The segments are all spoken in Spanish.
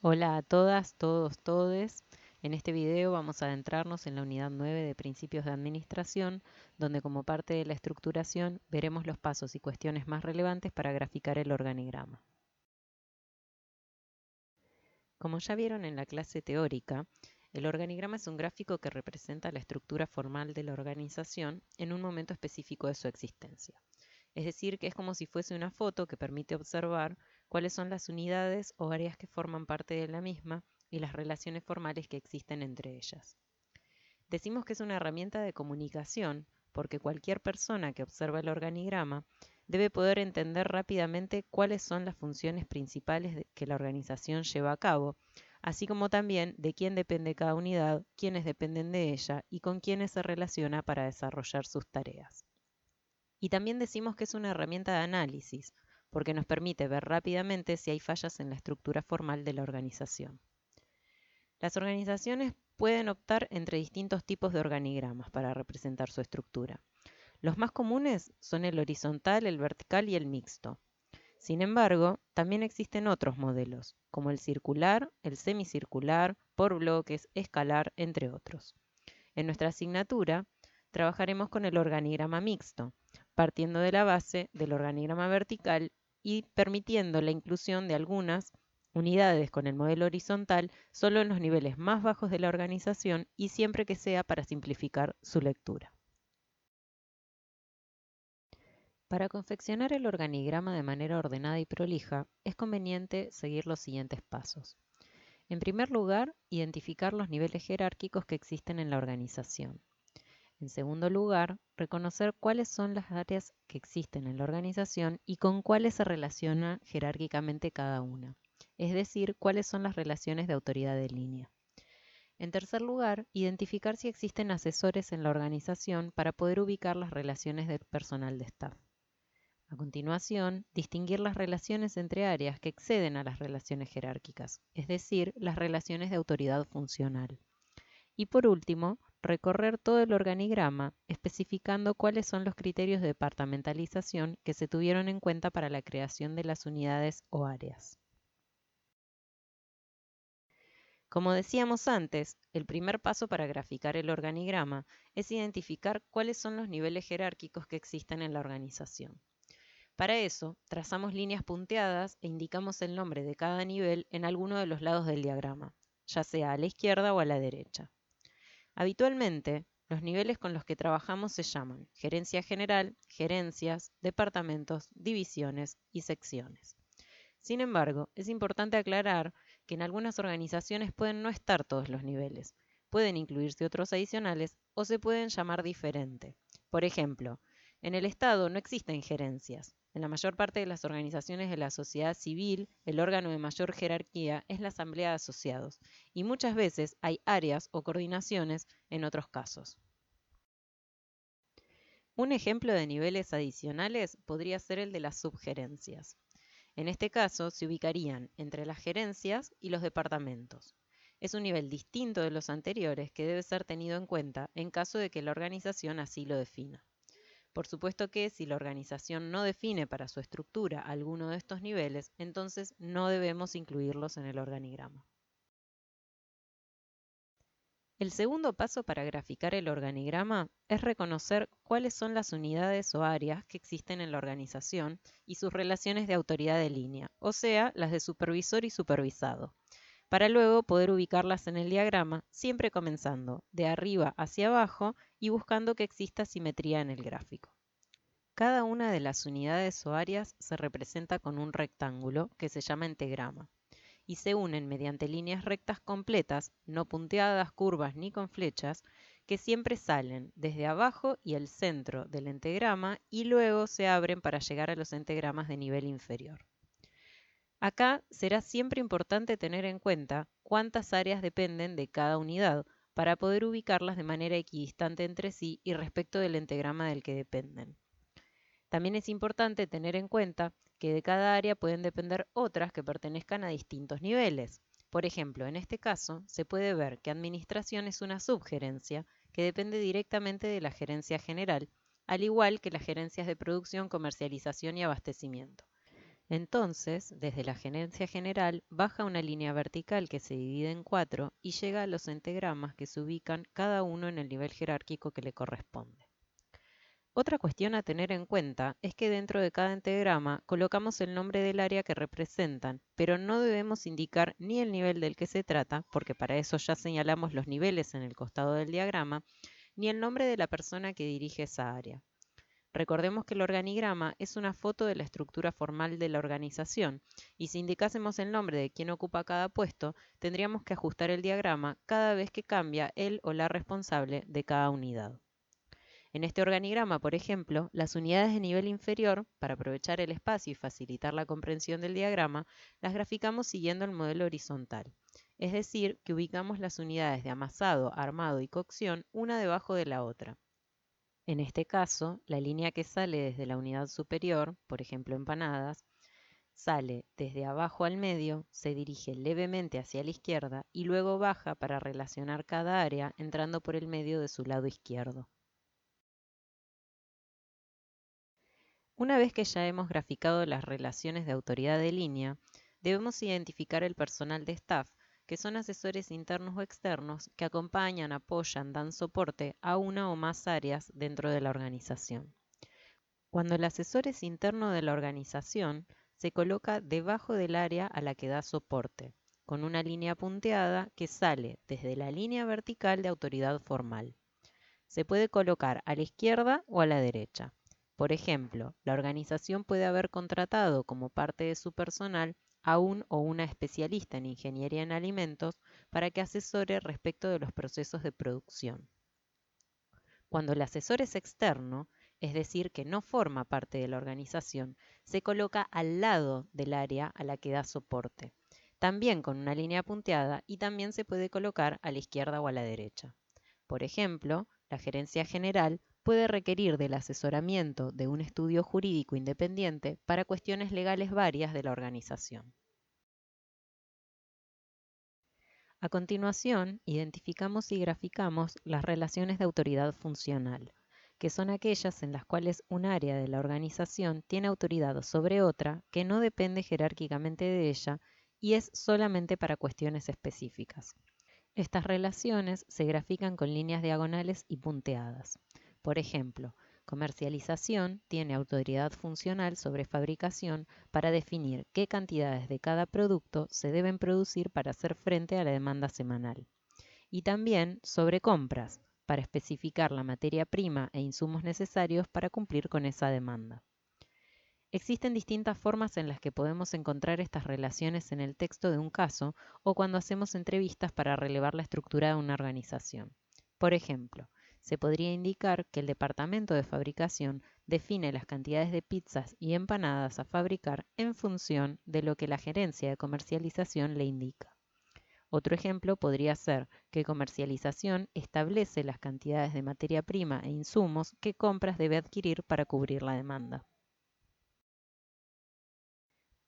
Hola a todas, todos, todes. En este video vamos a adentrarnos en la unidad 9 de Principios de Administración, donde como parte de la estructuración veremos los pasos y cuestiones más relevantes para graficar el organigrama. Como ya vieron en la clase teórica, el organigrama es un gráfico que representa la estructura formal de la organización en un momento específico de su existencia. Es decir, que es como si fuese una foto que permite observar cuáles son las unidades o áreas que forman parte de la misma y las relaciones formales que existen entre ellas. Decimos que es una herramienta de comunicación porque cualquier persona que observa el organigrama debe poder entender rápidamente cuáles son las funciones principales que la organización lleva a cabo, así como también de quién depende cada unidad, quiénes dependen de ella y con quiénes se relaciona para desarrollar sus tareas. Y también decimos que es una herramienta de análisis, porque nos permite ver rápidamente si hay fallas en la estructura formal de la organización. Las organizaciones pueden optar entre distintos tipos de organigramas para representar su estructura. Los más comunes son el horizontal, el vertical y el mixto. Sin embargo, también existen otros modelos, como el circular, el semicircular, por bloques, escalar, entre otros. En nuestra asignatura, trabajaremos con el organigrama mixto, partiendo de la base del organigrama vertical y permitiendo la inclusión de algunas unidades con el modelo horizontal solo en los niveles más bajos de la organización y siempre que sea para simplificar su lectura. Para confeccionar el organigrama de manera ordenada y prolija, es conveniente seguir los siguientes pasos. En primer lugar, identificar los niveles jerárquicos que existen en la organización. En segundo lugar, reconocer cuáles son las áreas que existen en la organización y con cuáles se relaciona jerárquicamente cada una, es decir, cuáles son las relaciones de autoridad de línea. En tercer lugar, identificar si existen asesores en la organización para poder ubicar las relaciones del personal de staff. A continuación, distinguir las relaciones entre áreas que exceden a las relaciones jerárquicas, es decir, las relaciones de autoridad funcional. Y por último, recorrer todo el organigrama, especificando cuáles son los criterios de departamentalización que se tuvieron en cuenta para la creación de las unidades o áreas. Como decíamos antes, el primer paso para graficar el organigrama es identificar cuáles son los niveles jerárquicos que existen en la organización. Para eso, trazamos líneas punteadas e indicamos el nombre de cada nivel en alguno de los lados del diagrama, ya sea a la izquierda o a la derecha. Habitualmente, los niveles con los que trabajamos se llaman gerencia general, gerencias, departamentos, divisiones y secciones. Sin embargo, es importante aclarar que en algunas organizaciones pueden no estar todos los niveles, pueden incluirse otros adicionales o se pueden llamar diferente. Por ejemplo, en el Estado no existen gerencias. En la mayor parte de las organizaciones de la sociedad civil, el órgano de mayor jerarquía es la Asamblea de Asociados, y muchas veces hay áreas o coordinaciones en otros casos. Un ejemplo de niveles adicionales podría ser el de las subgerencias. En este caso, se ubicarían entre las gerencias y los departamentos. Es un nivel distinto de los anteriores que debe ser tenido en cuenta en caso de que la organización así lo defina. Por supuesto que si la organización no define para su estructura alguno de estos niveles, entonces no debemos incluirlos en el organigrama. El segundo paso para graficar el organigrama es reconocer cuáles son las unidades o áreas que existen en la organización y sus relaciones de autoridad de línea, o sea, las de supervisor y supervisado, para luego poder ubicarlas en el diagrama, siempre comenzando de arriba hacia abajo y buscando que exista simetría en el gráfico. Cada una de las unidades o áreas se representa con un rectángulo que se llama entagrama y se unen mediante líneas rectas completas, no punteadas, curvas ni con flechas, que siempre salen desde abajo y el centro del entagrama y luego se abren para llegar a los entagramas de nivel inferior. Acá será siempre importante tener en cuenta cuántas áreas dependen de cada unidad para poder ubicarlas de manera equidistante entre sí y respecto del entagrama del que dependen. También es importante tener en cuenta que de cada área pueden depender otras que pertenezcan a distintos niveles. Por ejemplo, en este caso, se puede ver que administración es una subgerencia que depende directamente de la gerencia general, al igual que las gerencias de producción, comercialización y abastecimiento. Entonces, desde la gerencia general, baja una línea vertical que se divide en 4 y llega a los entagramas que se ubican cada uno en el nivel jerárquico que le corresponde. Otra cuestión a tener en cuenta es que dentro de cada entagrama colocamos el nombre del área que representan, pero no debemos indicar ni el nivel del que se trata, porque para eso ya señalamos los niveles en el costado del diagrama, ni el nombre de la persona que dirige esa área. Recordemos que el organigrama es una foto de la estructura formal de la organización, y si indicásemos el nombre de quien ocupa cada puesto, tendríamos que ajustar el diagrama cada vez que cambia el o la responsable de cada unidad. En este organigrama, por ejemplo, las unidades de nivel inferior, para aprovechar el espacio y facilitar la comprensión del diagrama, las graficamos siguiendo el modelo horizontal. Es decir, que ubicamos las unidades de amasado, armado y cocción una debajo de la otra. En este caso, la línea que sale desde la unidad superior, por ejemplo empanadas, sale desde abajo al medio, se dirige levemente hacia la izquierda y luego baja para relacionar cada área entrando por el medio de su lado izquierdo. Una vez que ya hemos graficado las relaciones de autoridad de línea, debemos identificar el personal de staff, que son asesores internos o externos que acompañan, apoyan, dan soporte a una o más áreas dentro de la organización. Cuando el asesor es interno de la organización, se coloca debajo del área a la que da soporte, con una línea punteada que sale desde la línea vertical de autoridad formal. Se puede colocar a la izquierda o a la derecha. Por ejemplo, la organización puede haber contratado como parte de su personal a un o una especialista en ingeniería en alimentos para que asesore respecto de los procesos de producción. Cuando el asesor es externo, es decir, que no forma parte de la organización, se coloca al lado del área a la que da soporte, también con una línea punteada y también se puede colocar a la izquierda o a la derecha. Por ejemplo, la gerencia general puede requerir del asesoramiento de un estudio jurídico independiente para cuestiones legales varias de la organización. A continuación, identificamos y graficamos las relaciones de autoridad funcional, que son aquellas en las cuales un área de la organización tiene autoridad sobre otra que no depende jerárquicamente de ella y es solamente para cuestiones específicas. Estas relaciones se grafican con líneas diagonales y punteadas. Por ejemplo, comercialización tiene autoridad funcional sobre fabricación para definir qué cantidades de cada producto se deben producir para hacer frente a la demanda semanal. Y también sobre compras, para especificar la materia prima e insumos necesarios para cumplir con esa demanda. Existen distintas formas en las que podemos encontrar estas relaciones en el texto de un caso o cuando hacemos entrevistas para relevar la estructura de una organización. Por ejemplo, se podría indicar que el departamento de fabricación define las cantidades de pizzas y empanadas a fabricar en función de lo que la gerencia de comercialización le indica. Otro ejemplo podría ser que comercialización establece las cantidades de materia prima e insumos que compras debe adquirir para cubrir la demanda.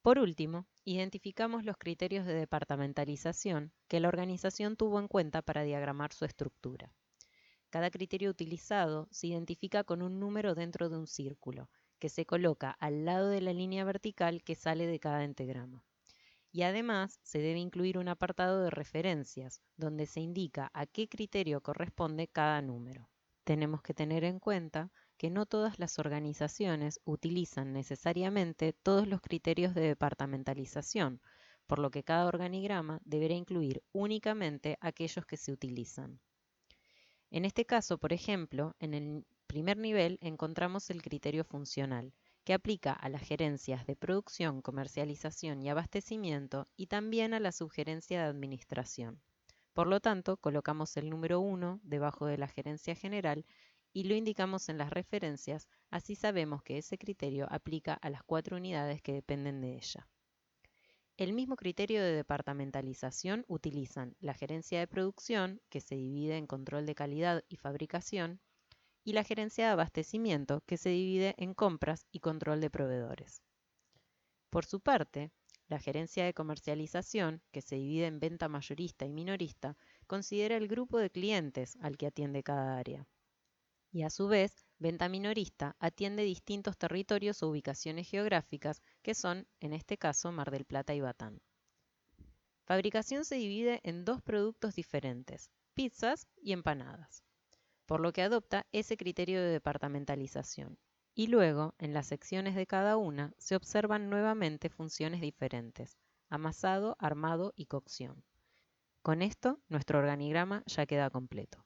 Por último, identificamos los criterios de departamentalización que la organización tuvo en cuenta para diagramar su estructura. Cada criterio utilizado se identifica con un número dentro de un círculo, que se coloca al lado de la línea vertical que sale de cada entagrama. Y además se debe incluir un apartado de referencias, donde se indica a qué criterio corresponde cada número. Tenemos que tener en cuenta que no todas las organizaciones utilizan necesariamente todos los criterios de departamentalización, por lo que cada organigrama deberá incluir únicamente aquellos que se utilizan. En este caso, por ejemplo, en el primer nivel encontramos el criterio funcional, que aplica a las gerencias de producción, comercialización y abastecimiento y también a la subgerencia de administración. Por lo tanto, colocamos el número 1 debajo de la gerencia general y lo indicamos en las referencias, así sabemos que ese criterio aplica a las 4 unidades que dependen de ella. El mismo criterio de departamentalización utilizan la gerencia de producción, que se divide en control de calidad y fabricación, y la gerencia de abastecimiento, que se divide en compras y control de proveedores. Por su parte, la gerencia de comercialización, que se divide en venta mayorista y minorista, considera el grupo de clientes al que atiende cada área. Y a su vez, Venta minorista atiende distintos territorios o ubicaciones geográficas que son, en este caso, Mar del Plata y Batán. Fabricación se divide en dos productos diferentes, pizzas y empanadas, por lo que adopta ese criterio de departamentalización. Y luego, en las secciones de cada una, se observan nuevamente funciones diferentes, amasado, armado y cocción. Con esto, nuestro organigrama ya queda completo.